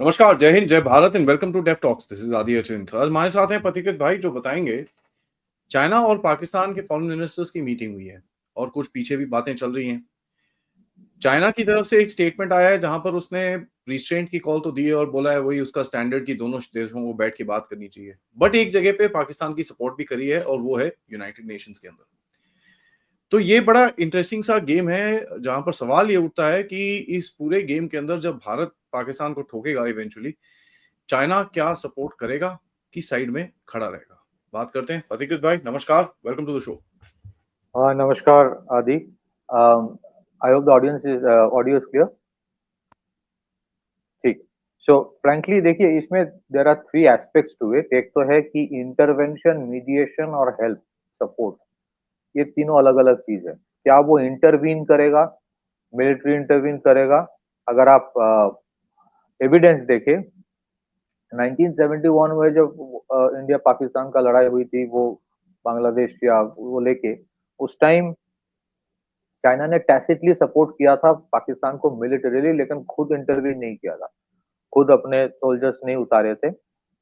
नमस्कार, जय हिंद, जय Bharat and welcome to Deaf Talks. This is Adi Achint. आज हमारे साथ हैं पथिकृत भाई जो बताएंगे चाइना और पाकिस्तान के फॉरेन मिनिस्टर्स की मीटिंग हुई है और कुछ पीछे भी बातें चल रही हैं। चाइना की तरफ से एक स्टेटमेंट आया है जहां पर उसने रिस्ट्रेंट की कॉल तो दी है और बोला है वही उसका स्टैंडर्ड की दोनों देशों को बैठ के बात करनी चाहिए, बट एक जगह पे पाकिस्तान की सपोर्ट भी करी है और वो है यूनाइटेड नेशंस के अंदर। तो ये बड़ा इंटरेस्टिंग सा गेम है जहां पर सवाल ये उठता है कि इस पूरे गेम के अंदर जब भारत पाकिस्तान को ठोकेगा इवेंचुअली, चाइना क्या सपोर्ट करेगा, किस साइड में खड़ा रहेगा। बात करते हैं पथिकृत भाई। नमस्कार, वेलकम टू द शो। हाँ, नमस्कार Adi. I hope the audience is audio is clear. ठीक। सो फ्रैंकली देखिए, इसमें there are three aspects to it. एक तो है कि इंटरवेंशन, मीडिएशन और हेल्प सपोर्ट, ये तीनों अलग अलग चीज है। क्या वो इंटरवीन करेगा, मिलिट्री इंटरवीन करेगा? अगर आप एविडेंस देखें, 1971 में जब इंडिया पाकिस्तान का लड़ाई हुई थी, वो बांग्लादेश या वो लेके, उस टाइम चाइना ने टैसिटली सपोर्ट किया था पाकिस्तान को मिलिटरीली, लेकिन खुद इंटरवीन नहीं किया था, खुद अपने सोल्जर्स नहीं उतारे थे।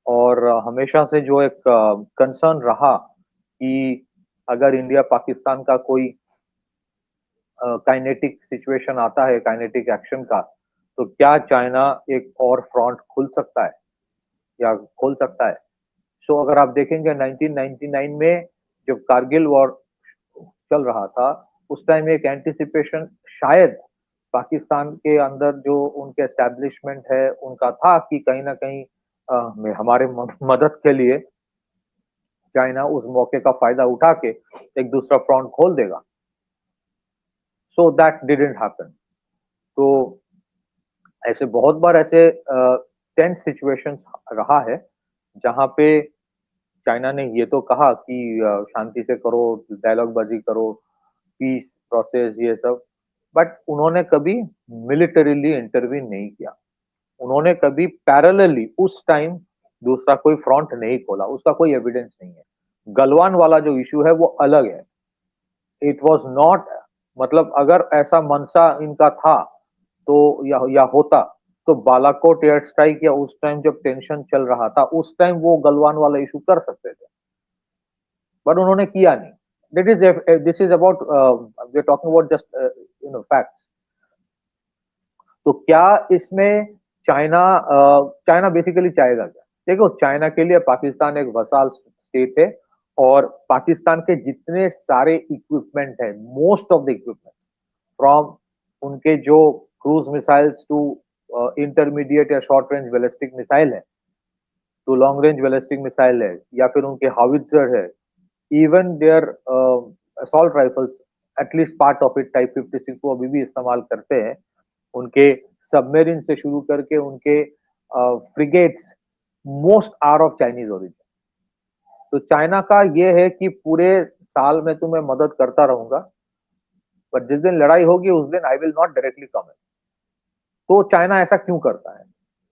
और हमेशा से जो एक कंसर्न रहा कि अगर इंडिया पाकिस्तान का कोई काइनेटिक सिचुएशन आता है, काइनेटिक एक्शन का, तो क्या चाइना एक और फ्रंट खुल सकता है या खोल सकता है? सो अगर आप देखेंगे 1999 में जब कारगिल वॉर चल रहा था, उस टाइम एक एंटिसिपेशन शायद पाकिस्तान के अंदर जो उनके एस्टेब्लिशमेंट है उनका था कि कहीं ना कहीं में हमारे मदद के लिए चाइना उस मौके का फायदा उठा के एक दूसरा फ्रंट खोल देगा। So that didn't happen. तो ऐसे बहुत बार ऐसे टेंस सिचुएशंस रहा है जहां पे चाइना ने ये तो कहा कि शांति से करो, डायलॉग बाजी करो, पीस प्रोसेस ये सब, बट उन्होंने कभी मिलिटरीली इंटरवीन नहीं किया। उन्होंने कभी पैरेलली उस टाइम दूसरा कोई फ्रंट नहीं खोला, उसका कोई एविडेंस नहीं है। गलवान वाला जो इशू है वो अलग है। इट वाज नॉट, मतलब अगर ऐसा मनसा इनका था तो या होता तो बालाकोट एयर स्ट्राइक या उस टाइम जब टेंशन चल रहा था उस टाइम वो गलवान वाला इशू कर सकते थे, बट उन्होंने किया नहीं। That is, this is about we're talking about just facts. तो क्या इसमें चाइना चाइना बेसिकली चाहेगा क्या? देखो, चाइना के लिए पाकिस्तान एक वसाल स्टेट है और पाकिस्तान के जितने सारे इक्विपमेंट है, most of the equipment, from उनके जो क्रूज मिसाइल्स टू इंटरमीडिएट या शॉर्ट रेंज बैलिस्टिक मिसाइल है, to long range ballistic missile है, या फिर उनके हावित्जर है, even their assault rifles, at least part of it type 56 को अभी भी इस्तेमाल करते हैं। उनके सबमरीन से शुरू करके उनके frigates, most are of Chinese origin. तो चाइना का ये है कि पूरे साल में तुम्हें मदद करता रहूंगा, पर जिस दिन लड़ाई होगी उस दिन I will not directly come in. तो चाइना ऐसा क्यों करता है?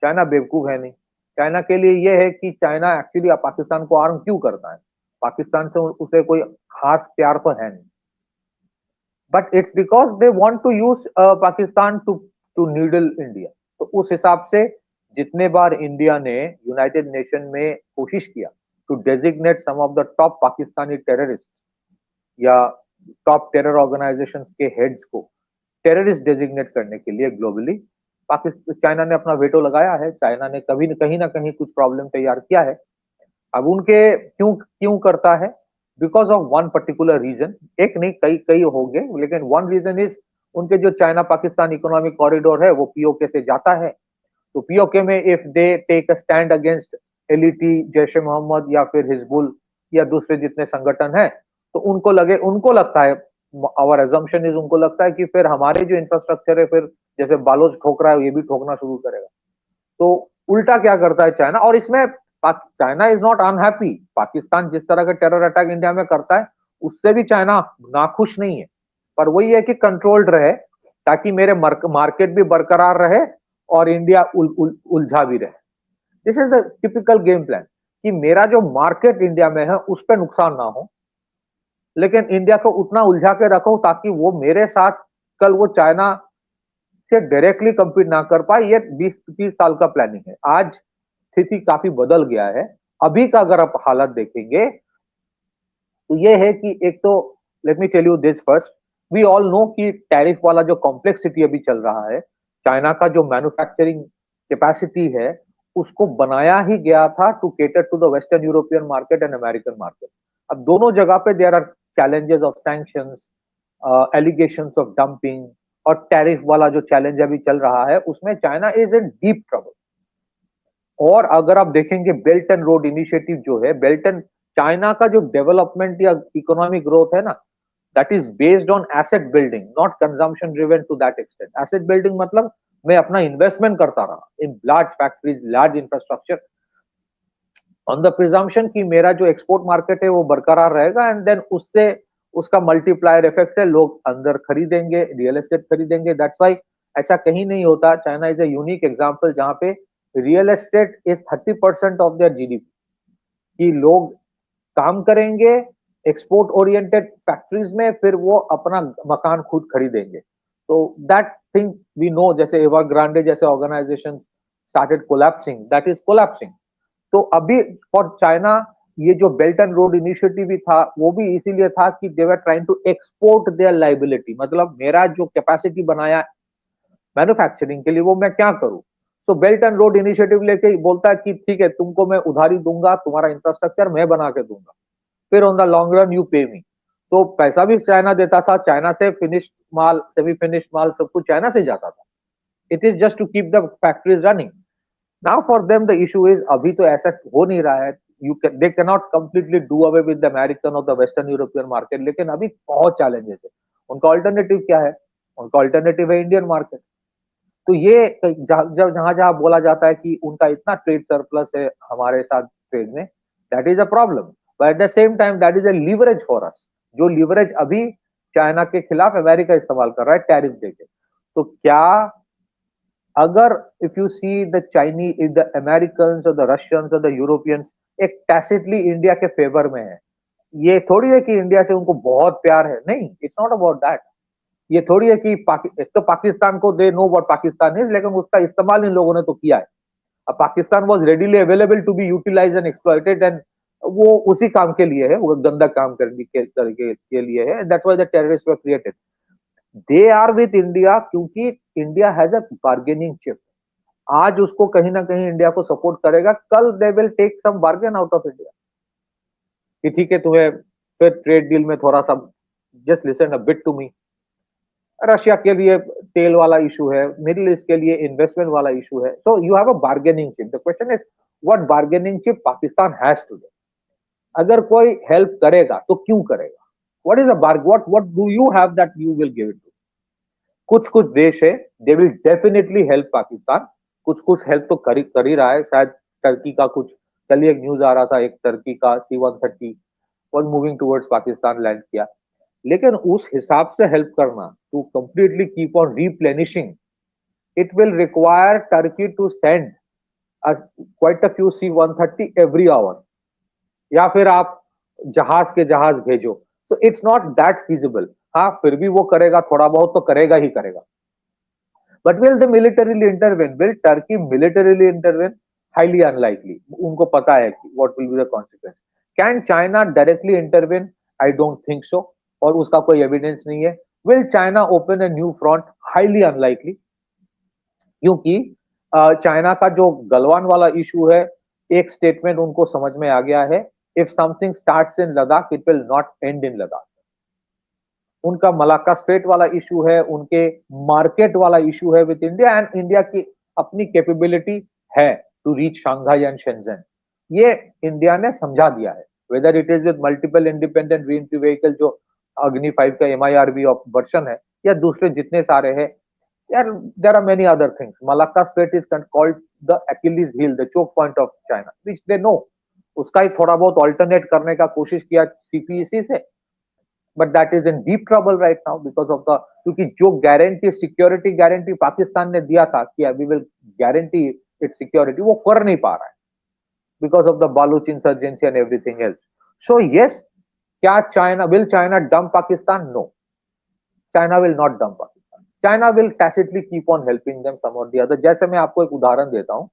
चाइना बेवकूफ है नहीं। चाइना के लिए यह है कि चाइना एक्चुअली पाकिस्तान को आर्म क्यों करता है? पाकिस्तान से उसे कोई खास प्यार तो है नहीं, but it's because they want to use Pakistan to needle India. तो उस हिसाब से जितने बार इंडिया ने यूनाइटेड नेशन में कोशिश किया to designate some of the top Pakistani terrorist या टॉप टेरर ऑर्गेनाइजेशन के हेड्स को टेररिस्ट डेजिग्नेट करने के लिए ग्लोबली, पाकिस्तान चाइना ने अपना वेटो लगाया है। चाइना ने कभी कहीं ना कहीं कुछ प्रॉब्लम तैयार किया है। अब उनके क्यों क्यों करता है? Because of one particular reason. एक नहीं, कई कई हो गए, लेकिन वन रीजन इज उनके जो चाइना पाकिस्तान इकोनॉमिक कॉरिडोर है वो पीओके से जाता है। तो पीओके में if they take a stand against LeT, Jaish e Mohammed या फिर हिजबुल या दूसरे जितने संगठन है, तो उनको लगता है, आवर एजम्पशन इज, उनको लगता है कि फिर हमारे जो इंफ्रास्ट्रक्चर है, फिर जैसे बालोच ठोक रहा है ये भी ठोकना शुरू करेगा। तो उल्टा क्या करता है चाइना, और इसमें China is not unhappy. Pakistan जिस तरह का टेरर अटैक इंडिया में करता है उससे भी चाइना नाखुश नहीं है, पर वही है कि कंट्रोल्ड रहे ताकि मेरे मार्केट भी बरकरार रहे और इंडिया उलझा भी रहे। This is the typical game plan कि मेरा जो मार्केट इंडिया में है उस पर नुकसान ना हो, लेकिन इंडिया को उतना उलझा के रखो ताकि वो मेरे साथ कल वो चाइना से डायरेक्टली कम्पीट ना कर पाए, ये 20-30 साल का प्लानिंग है। आज स्थिति काफी बदल गया है। अभी का अगर आप हालत देखेंगे तो ये है कि एक तो let me tell you this first, we all know कि टैरिफ वाला जो कॉम्प्लेक्सिटी अभी चल रहा है, चाइना का जो मैन्युफैक्चरिंग कैपेसिटी है, उसको बनाया ही गया था to cater to the western European market and American market. अब दोनों जगह पे there are challenges of sanctions, allegations of dumping, और टैरिफ वाला जो चैलेंज अभी चल रहा है, उसमें China is in deep trouble. और अगर आप देखेंगे बेल्ट एंड रोड इनिशिएटिव जो है, बेल्ट एंड चाइना का जो डेवलपमेंट या इकोनॉमिक ग्रोथ है ना, that is based on asset building, not consumption driven to that extent. Asset building मतलब मैं अपना इन्वेस्टमेंट करता रहा in large factories, large infrastructure, on the presumption कि मेरा जो एक्सपोर्ट मार्केट है वो बरकरार रहेगा, एंड देन उससे उसका मल्टीप्लायर इफेक्ट है, लोग अंदर खरीदेंगे, रियल एस्टेट खरीदेंगे। दैट्स व्हाई ऐसा कहीं नहीं होता। China is a unique example जहां पे real estate is 30% of their GDP, कि लोग काम करेंगे एक्सपोर्ट ओरिएंटेड फैक्ट्रीज में, फिर वो अपना मकान खुद खरीदेंगे। तो दैट थिंग वी नो, जैसे एवरग्रांडे जैसे organisation started collapsing, that is collapsing. तो अभी फॉर चाइना ये जो बेल्ट एंड रोड इनिशिएटिव भी था, वो भी इसीलिए था कि they were trying to export their liability, मतलब मेरा जो कैपेसिटी बनाया मैन्युफैक्चरिंग के लिए वो मैं क्या करूं। तो बेल्ट एंड रोड इनिशिएटिव लेके बोलता है कि ठीक है, तुमको मैं उधारी दूंगा, तुम्हारा इंफ्रास्ट्रक्चर मैं बना के दूंगा, फिर on the long run you पे मी। तो पैसा भी चाइना देता था, चाइना से फिनिश्ड माल, सेमी फिनिश्ड माल सब कुछ चाइना से जाता था। It is just to keep the factories running. Now for them the issue is, अभी तो ऐसा हो नहीं रहा है, they can not completely do away with the American और द वेस्टर्न यूरोपियन मार्केट, लेकिन अभी बहुत चैलेंजेस है। उनका ऑल्टरनेटिव क्या है? उनका ऑल्टरनेटिव है इंडियन मार्केट। तो ये जब जहां जहां बोला जाता है कि उनका इतना ट्रेड सरप्लस है हमारे साथ ट्रेड में, that is a problem, but at the same time that is a leverage for us, जो लीवरेज अभी चाइना के खिलाफ अमेरिका इस्तेमाल कर रहा है टैरिफ देके। तो क्या अगर if you see the Chinese, the American और द रशियंस और द यूरोपियंस एक टैसिटली इंडिया के फेवर में है, ये थोड़ी है कि इंडिया से उनको बहुत प्यार है, नहीं, इट्स नॉट अबाउट दैट। ये थोड़ी है कि एक तो पाकिस्तान को they know what Pakistan is, लेकिन उसका इस्तेमाल इन लोगों ने तो किया है। अब Pakistan was readily available to be utilised and exploited, and वो उसी काम के लिए है, वो गंदा काम करने के लिए है, that's why the terrorist were created. They are with India क्योंकि India has a bargaining chip. आज उसको कहीं ना कहीं इंडिया को सपोर्ट करेगा, कल they will take some bargain out of India कि ठीक है, तुम्हें फिर ट्रेड डील में थोड़ा सा, just listen a bit to me. Russia के लिए तेल वाला इशू है, मिडिल ईस्ट के लिए इन्वेस्टमेंट वाला इशू है। So you have a bargaining chip. The question is what bargaining chip Pakistan has today. अगर कोई हेल्प करेगा तो क्यों करेगा? What is a barg what do you have that you will give it to? कुछ कुछ देश है, they will definitely help Pakistan. कुछ कुछ हेल्प तो कर ही रहा है, शायद टर्की का कुछ, कल एक न्यूज आ रहा था, एक टर्की का C-130 was moving towards Pakistan land किया। लेकिन उस हिसाब से हेल्प करना, to completely keep on replenishing, it will require Turkey to send quite a few C-130 every hour, या फिर आप जहाज के जहाज भेजो। तो इट्स नॉट दैट फीजिबल। हाँ, फिर भी वो करेगा, थोड़ा बहुत तो करेगा ही करेगा। But will the militarily intervene? Will Turkey militarily intervene? Highly unlikely. उनको पता है कि what will be the consequence. Can China directly intervene? I don't think so, और उसका कोई एविडेंस नहीं है। Will China open a new front? Highly unlikely, क्योंकि चाइना का जो गलवान वाला इशू है, एक स्टेटमेंट उनको समझ में आ गया है, if something starts in Ladakh it will not and in Ladakh. उनका मलाक्का स्ट्रेट वाला इशू है, उनके मार्केट वाला इशू है विद इंडिया, एंड इंडिया की अपनी कैपेबिलिटी है to reach Shanghai and Shenzhen. ये इंडिया ने समझा दिया है, whether it is with multiple independent reentry vehicle जो अग्नि 5 का MIRV वर्जन है, या दूसरे जितने सारे हैं। यार, there are many other things. Malacca Strait is called the Achilles heel, the choke point of China, which they know. उसका ही थोड़ा बहुत ऑल्टरनेट करने का कोशिश किया CPEC से, but that is in deep trouble right now because of the, क्योंकि जो गारंटी, सिक्योरिटी गारंटी पाकिस्तान ने दिया था कि we will guarantee it security, वो कर नहीं पा रहा है because of the Baloch insurgency and everything else. So yes, क्या China will dump Pakistan? No, China will not dump Pakistan. China will tacitly keep on helping them some और द अदर। जैसे मैं आपको एक उदाहरण देता हूँ,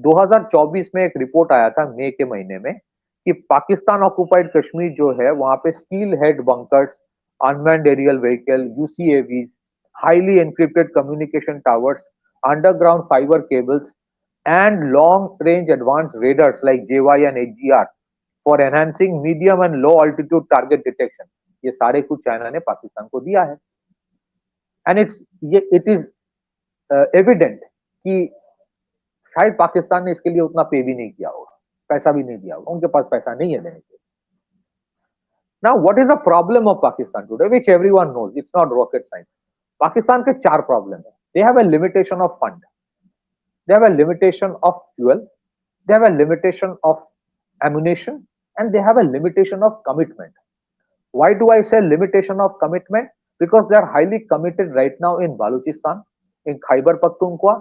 2024 में एक रिपोर्ट आया था मई के महीने में कि पाकिस्तान ऑक्युपाइड कश्मीर जो है वहां पे steel head bunkers, unmanned aerial vehicle, UCAVs, highly encrypted communication towers, underground fibre cables and long range advance radars like JY and HGR for enhancing medium and low altitude target detection, ये सारे कुछ China ने पाकिस्तान को दिया है। And it is evident कि शायद पाकिस्तान ने इसके लिए उतना पे भी नहीं किया होगा, पैसा भी नहीं दिया होगा, उनके पास पैसा नहीं है देने के। Now what is the problem of Pakistan today, which everyone knows, it's not rocket science. Pakistan के चार प्रॉब्लम है। They have a limitation of fund, they have a limitation of fuel, they have a limitation of ammunition, and they have a limitation of commitment. Why do I say limitation of commitment? Because they are highly committed right now in Balochistan, in Khyber Pakhtunkhwa,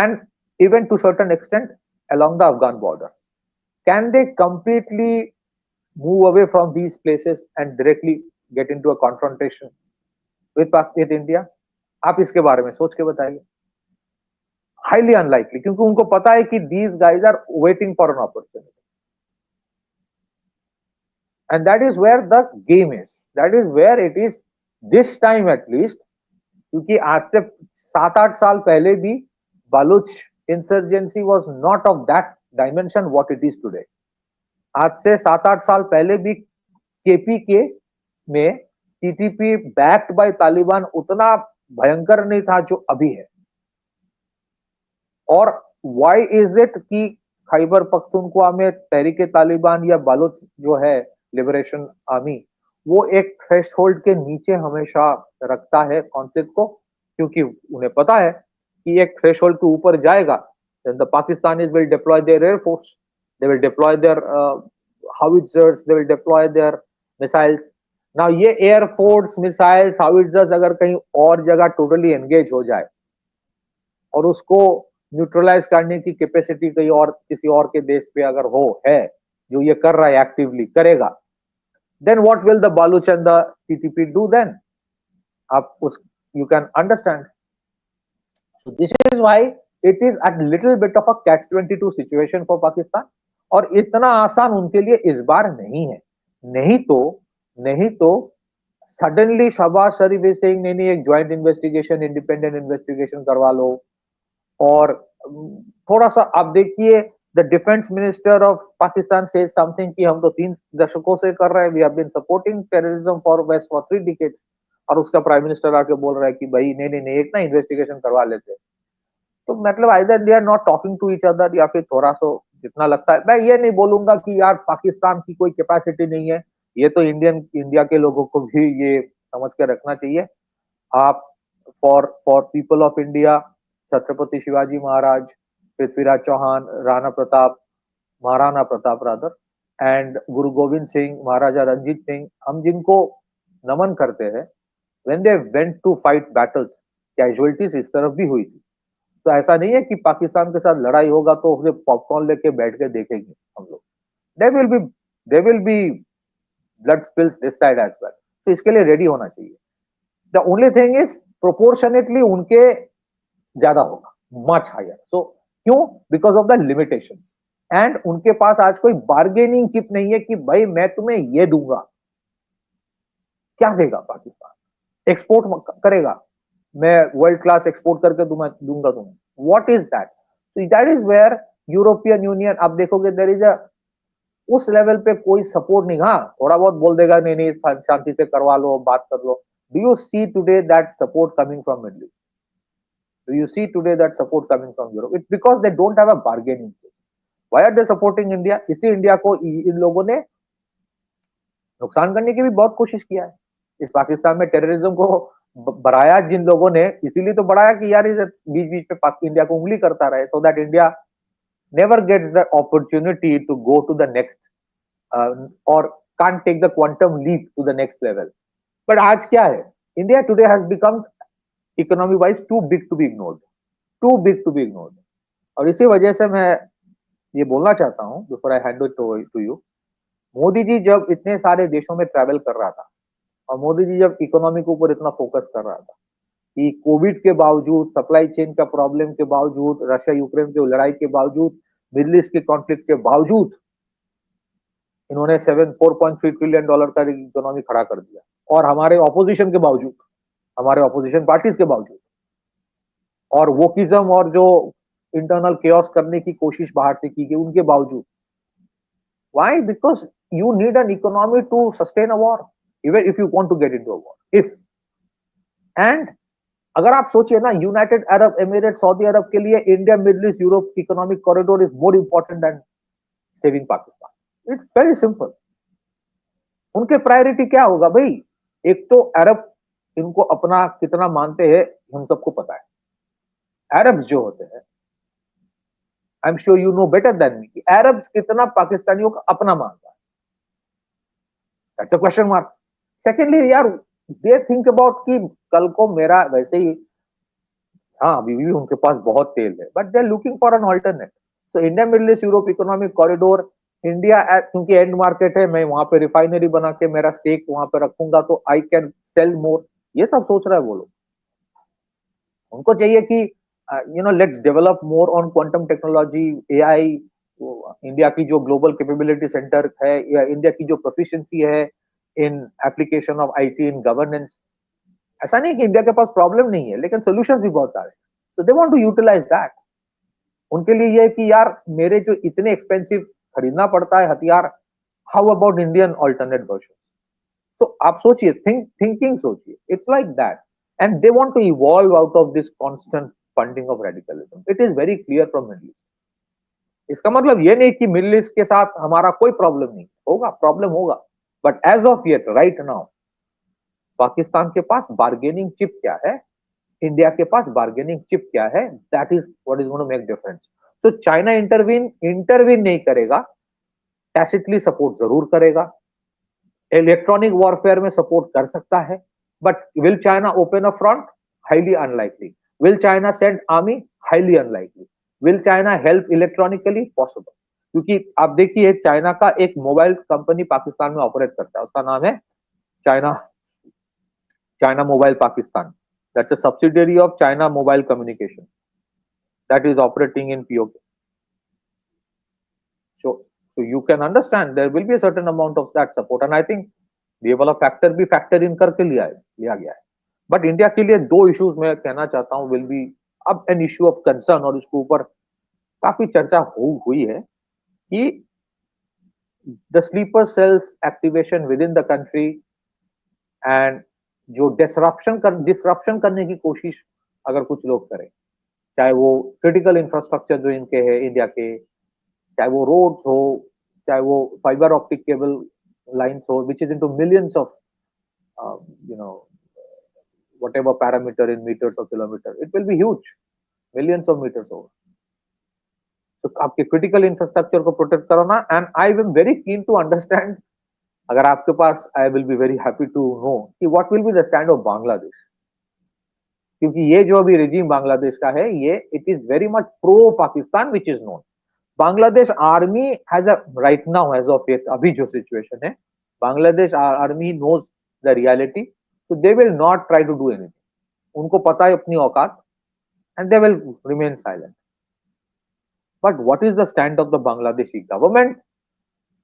and even to certain extent along the Afghan border. Can they completely move away from these places and directly get into a confrontation with India? आप इसके बारे में सोच के बताइए। Highly unlikely, क्योंकि उनको पता है कि these guys are waiting for an opportunity, and that is where the game is, that is where it is this time at least. क्योंकि आज से 7-8 साल पहले भी Baloch insurgency was not of that dimension what it is today. आज से 7-8 साल पहले भी केपीके में टीटीपी बैक्ड बाय तालिबान उतना भयंकर नहीं था जो अभी है। और व्हाई इज इट कि खैबर पख्तूनख्वा में तहरीक तालिबान या बालूच जो है लिबरेशन आर्मी, वो एक थ्रेशहोल्ड के नीचे हमेशा रखता है कॉन्फ्लिक्ट को, क्योंकि उन्हें पता है कि एक थ्रेशहोल्ड के ऊपर जाएगा then the Pakistanis will deploy their air force, they will deploy their howitzers, they will deploy their missiles. Now ये एयर फोर्स, मिसाइल्स, howitzers अगर कहीं और जगह टोटली एंगेज हो जाए और उसको न्यूट्रलाइज करने की कैपेसिटी कहीं और किसी और के देश पे अगर है जो ये कर रहा है, एक्टिवली करेगा, then what will the Baloch and the TTP do then? आप उस you can understand. So this is why it is a little bit of a catch 22 situation for Pakistan, और इतना आसान उनके लिए इस बार नहीं है। नहीं तो suddenly Shahbaz Sharif is saying नहीं एक ज्वाइंट इन्वेस्टिगेशन, इंडिपेंडेंट इन्वेस्टिगेशन करवा लो। और थोड़ा सा आप देखिए, the defence minister of Pakistan says something कि हम तो 3 दशकों से कर रहे हैं, we have been supporting terrorism for west for 3 decades, और उसका प्राइम मिनिस्टर आके बोल रहा है कि भाई नहीं एक ना इन्वेस्टिगेशन करवा लेते। तो मतलब either they are not talking to each other, या फिर थोड़ा सा जितना लगता है, मैं ये नहीं बोलूंगा कि यार पाकिस्तान की कोई कैपेसिटी नहीं है, ये तो इंडिया के लोगों को भी ये समझ के रखना चाहिए। आप for people of India, Chhatrapati Shivaji Maharaj, Prithviraj Chauhan, Maharana Pratap rather, and Guru Gobind Singh, महाराजा रंजीत सिंह, हम जिनको नमन करते हैं, when they went to fight battles, casualties इस तरफ भी हुई थी। तो ऐसा नहीं है कि पाकिस्तान के साथ लड़ाई होगा तो उसे पॉपकॉर्न लेके बैठ के देखेंगे हम लोग। There will be blood spills this side as well, तो इसके लिए रेडी होना चाहिए। The only thing is proportionately उनके ज्यादा होगा, मच हायर। सो क्यों? Because of the limitation, and उनके पास आज कोई बार्गेनिंग चिप नहीं है कि भाई मैं तुम्हें ये दूंगा। क्या देगा पाकिस्तान? एक्सपोर्ट करेगा, मैं वर्ल्ड क्लास एक्सपोर्ट करके दूंगा तुम्हें, व्हाट इज दैट? तो that is where European Union, आप देखोगे देयर इज अ उस लेवल पे कोई सपोर्ट नहीं। हाँ, थोड़ा बहुत बोल देगा नहीं शांति से करवा लो, बात कर लो। Do you see today that support coming from Middle East? Do you see today that support coming from Europe? It's because they don't have a bargaining chip. Why are they supporting India? इसी India को इन लोगों ने नुकसान करने की भी बहुत कोशिश किया है। इस पाकिस्तान में टेररिज्म को बढ़ाया जिन लोगों ने, इसीलिए तो बढ़ाया कि यार इस बीच पे इंडिया को उंगली करता रहे, so that India never gets the opportunity to go to the next or can't take the quantum leap to the next level. But आज क्या है? India today has become economy wise too big to be ignored, और इसी वजह से मैं ये बोलना चाहता हूं before I hand it to you, Modi ji जब इतने सारे देशों में ट्रैवल कर रहा था, और मोदी जी जब इकोनॉमी के ऊपर इतना फोकस कर रहा था, कि कोविड के बावजूद, सप्लाई चेन का प्रॉब्लम के बावजूद, रशिया यूक्रेन की लड़ाई के बावजूद, मिडिल ईस्ट के कॉन्फ्लिक्ट के बावजूद इन्होंने 4.3 ट्रिलियन डॉलर का इकोनॉमी खड़ा कर दिया, और हमारे ऑपोजिशन के बावजूद, हमारे ऑपोजिशन पार्टीज के बावजूद, और वोकिज्म और जो इंटरनल केओस करने की कोशिश बाहर से की गई उनके बावजूद. Why? Because you need an economy to sustain a war, even if you want to get into a war. If and अगर आप सोचिए ना, United Arab Emirate, Saudi Arab के लिए India, Middle East, Europe economic corridor is more important than saving Pakistan. It's very simple. उनके priority क्या होगा भाई? एक तो अरब इनको अपना कितना मानते हैं हम सबको पता है. अरब्स जो होते हैं, I am sure you know better than me, Arabs कितना पाकिस्तानियों का अपना मानता है. That's a question mark. Secondly यार, दे थिंक अबाउट कि कल को मेरा वैसे ही, हाँ अभी भी उनके पास बहुत तेल है, but they are looking for an alternate. तो India, Middle East, Europe economic corridor, India क्योंकि एंड मार्केट है, मैं वहां पे रिफाइनरी बना के मेरा स्टेक वहां पे रखूंगा तो आई कैन सेल मोर. ये सब सोच रहा है वो लोग. उनको चाहिए कि let's develop more on quantum technology, AI. India की जो ग्लोबल कैपेबिलिटी सेंटर है, या इंडिया की जो प्रोफिशिएंसी है in application of IT in governance, ऐसा नहीं कि इंडिया के पास प्रॉब्लम नहीं है, लेकिन सोल्यूशन भी बहुत सारे. तो they want to utilize that. उनके लिए ये कि यार मेरे जो इतने एक्सपेंसिव खरीदना पड़ता है हथियार, how about Indian alternate version. तो आप सोचिए, थिंकिंग सोचिए, it's like that. And they want to evolve out of this constant funding of radicalism. It is very clear from Middle East. इसका मतलब ये नहीं कि मिडिल ईस्ट के साथ हमारा कोई प्रॉब्लम नहीं होगा, प्रॉब्लम होगा, but as of yet, right now, Pakistan के पास बार्गेनिंग चिप क्या है, इंडिया के पास बार्गेनिंग चिप क्या है, that is what is going to make difference. तो चाइना इंटरवीन नहीं करेगा, टैसिटली सपोर्ट जरूर करेगा, इलेक्ट्रॉनिक वॉरफेयर में सपोर्ट कर सकता है, but will China open a front? Highly unlikely. Will China send army? Highly unlikely. Will China help electronically? Possible. क्योंकि आप देखिए, चाइना का एक मोबाइल कंपनी पाकिस्तान में ऑपरेट करता है, उसका नाम है China China mobile Pakistan. That's a subsidiary of China mobile communication that is operating in POK. So you can understand there will be a certain amount of that support, and I think ये वाला factor भी factor in करके लिया गया है. But India के लिए दो इश्यूज मैं कहना चाहता हूं विल बी अब एन इश्यू ऑफ कंसर्न, और इसके ऊपर काफी चर्चा हुई है कि the sleeper cells activation within the country, and जो डिसरप्शन करने की कोशिश अगर कुछ लोग करें, चाहे वो क्रिटिकल इंफ्रास्ट्रक्चर जो इनके है इंडिया के, चाहे वो रोड्स हो, चाहे वो फाइबर ऑप्टिक केबल लाइन्स हो, which is into millions of whatever parameter in meters or kilometer, it will be huge, millions of meters over. तो आपके क्रिटिकल इंफ्रास्ट्रक्चर को प्रोटेक्ट करो ना. And I am very keen to understand, अगर आपके पास, I will be very happy to know कि what will be the stand of Bangladesh. क्योंकि ये जो अभी रिजीम बांग्लादेश का है, ये it is very much pro Pakistan, which is known. Bangladesh army has a right now, as of yet, अभी जो सिचुएशन है, Bangladesh army knows the reality, so they will not try to do anything. उनको पता है अपनी औकात, and they will remain silent. But what is the stand of the Bangladeshi government?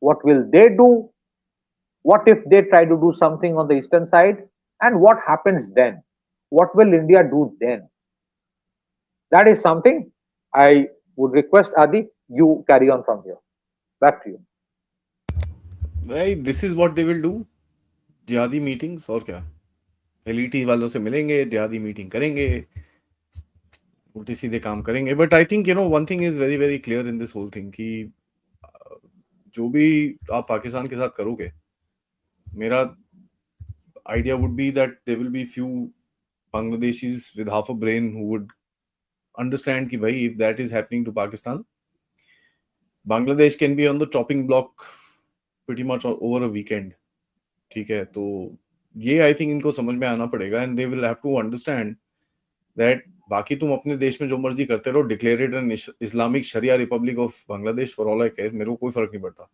What will they do? What if they try to do something on the eastern side? And what happens then? What will India do then? That is something I would request Adi, you carry on from here. Back to you. This is what they will do. जिहादी meetings, और क्या, LET वालों से मिलेंगे, जिहादी meeting करेंगे, उल्टे सीधे काम करेंगे. But I think one thing is very very clear in this whole thing कि जो भी आप पाकिस्तान के साथ करोगे, मेरा idea would be that there will be few Bangladeshis with half a brain who would understand कि भाई if that is happening to Pakistan, Bangladesh can be on the chopping block pretty much over a weekend. ठीक है, तो ये I think इनको समझ में आना पड़ेगा. And they will have to understand that बाकी तुम अपने देश में जो मर्जी करते रहो, declared an Islamic sharia republic of Bangladesh for all I care, मेरे को कोई फर्क नहीं पड़ता,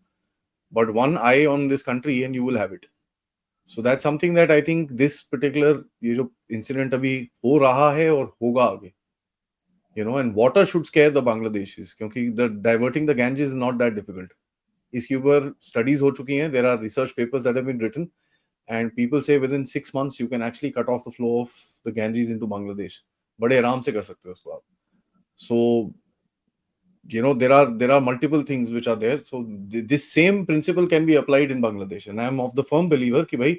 but one eye on this country and you will have it. So that's something that I think this particular ये जो incident अभी हो रहा है और होगा आगे, and water should scare the Bangladeshis क्योंकि the diverting the Ganges is not that difficult. इसके ऊपर studies हो चुकी हैं, there are research papers that have been written, and people say within 6 months you can actually cut off the flow of the Ganges into Bangladesh. बड़े आराम से कर सकते हो उसको आप. So there are multiple things which are there. So this same principle can be applied in Bangladesh, and I am of the firm believer कि भाई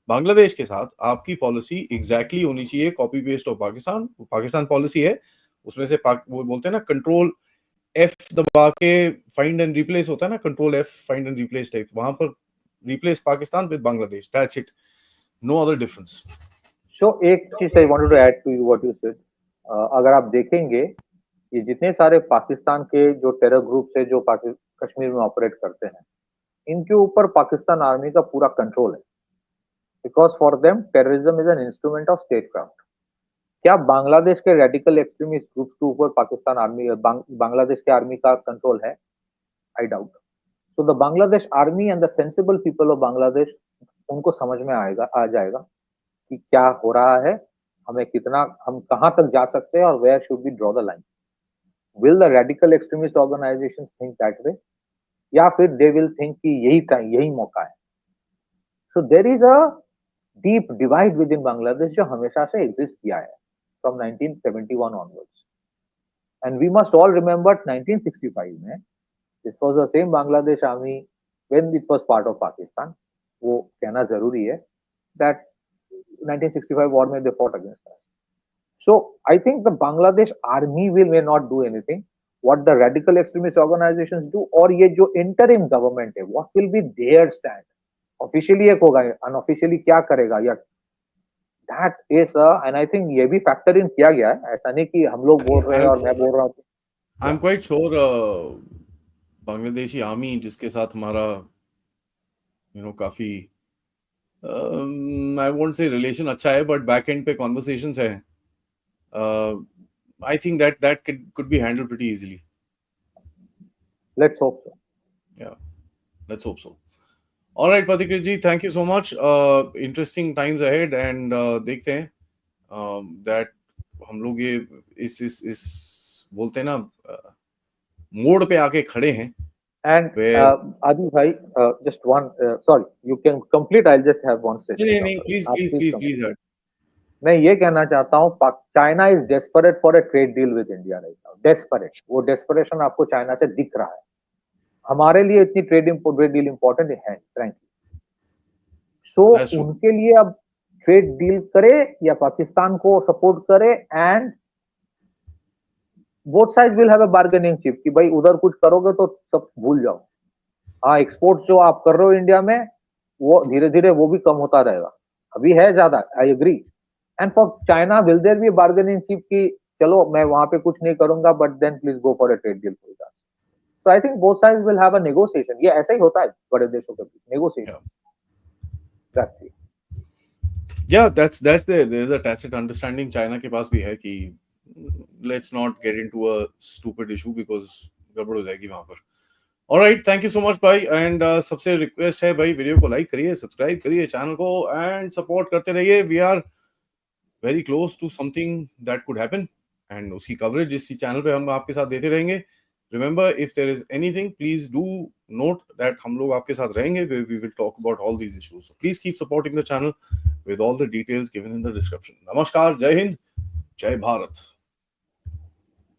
बांग्लादेश के साथ आपकी पॉलिसी एग्जैक्टली होनी चाहिए copy paste of Pakistan policy है उसमें से वो बोलते हैं ना कंट्रोल एफ दबा के फाइंड एंड रिप्लेस होता है ना control F find and replace type वहां पर replace Pakistan with Bangladesh that's it no other difference. So एक चीज I wanted to add to what you said. अगर आप देखेंगे ये जितने सारे पाकिस्तान के जो टेरर ग्रुप्स है जो कश्मीर में ऑपरेट करते हैं इनके ऊपर पाकिस्तान आर्मी का पूरा कंट्रोल है because for them terrorism is an instrument of state craft. क्या बांग्लादेश के रेडिकल एक्सट्रीमिस्ट ग्रुप के ऊपर पाकिस्तान आर्मी बांग्लादेश के आर्मी का कंट्रोल है? I doubt. So the Bangladesh army and the sensible people of Bangladesh उनको समझ में आ जाएगा कि क्या हो रहा है, हम कहां तक जा सकते हैं और where should be draw the line. Will the radical extremist organization think that way या फिर दे विल थिंक कि यही मौका है. So there is a deep divide within Bangladesh जो हमेशा से एग्जिस्ट किया है from 1971 onwards. And we must all remember 1965 में this was the same Bangladesh army when it was part of Pakistan. वो कहना जरूरी है that 1965 war में they fought against us. So I think the Bangladesh army may not do anything. What the radical extremist organizations do और ये जो interim government है what will be their stand? Officially एक होगा, unofficially क्या करेगा या That is and I think ये भी फैक्टर इन किया गया है. ऐसा नहीं कि हम लोग बोल रहे हैं और मैं बोल रहा हूँ. I am quite sure Bangladeshi army जिसके साथ हमारा काफी आई वोंट से रिलेशन अच्छा है बट बैक एंड पे कॉन्वर्सेशंस है. I think that could be handled pretty easily. Let's hope so. Yeah, let's hope so. All right, Pathikrit ji, thank you so much. Interesting times ahead, and देखते हैं that हम लोग ये इस बोलते हैं ना मोड़ पे आके खड़े हैं. And Adi bhai, just one. Sorry, you can complete. I'll just have one statement. नहीं, please. मैं ये कहना चाहता हूँ China is desperate for a trade deal with India right now. Desperate. वो डेस्परेशन आपको चाइना से दिख रहा है. हमारे लिए इतनी ट्रेड डील इंपॉर्टेंट है फ्रैंकली. सो उनके लिए अब ट्रेड डील करे या पाकिस्तान को सपोर्ट करे and both side will have a bargaining chip कि भाई उधर कुछ करोगे तो सब भूल जाओ. हाँ, एक्सपोर्ट जो आप कर रहे हो इंडिया में वो धीरे धीरे वो भी कम होता रहेगा. अभी है ज्यादा, I agree. And for China will there be bargaining chip कि चलो मैं वहां पे कुछ नहीं करूंगा but then please go for a trade deal for that. So I think both sides will have a negotiation. ये ऐसा ही होता है बड़े देशों के बीच negotiation. That's it. Yeah, there's a tacit understanding China के पास भी है कि let's not get into a stupid issue because गड़बड़ हो जाएगी वहां पर. Alright, thank you so much भाई. And सबसे रिक्वेस्ट है भाई वीडियो को लाइक करिए, सब्सक्राइब करिए चैनल को and सपोर्ट करते रहिए. We are very close to something that could happen and उसकी कवरेज इसी चैनल पे हम आपके साथ देते रहेंगे. Remember, if there is anything, please do note that हम लोग आपके साथ रहेंगे. We will talk about all these issues. So please keep supporting the channel with all the details given in the description. Namaskar, Jai Hind, Jai Bharat.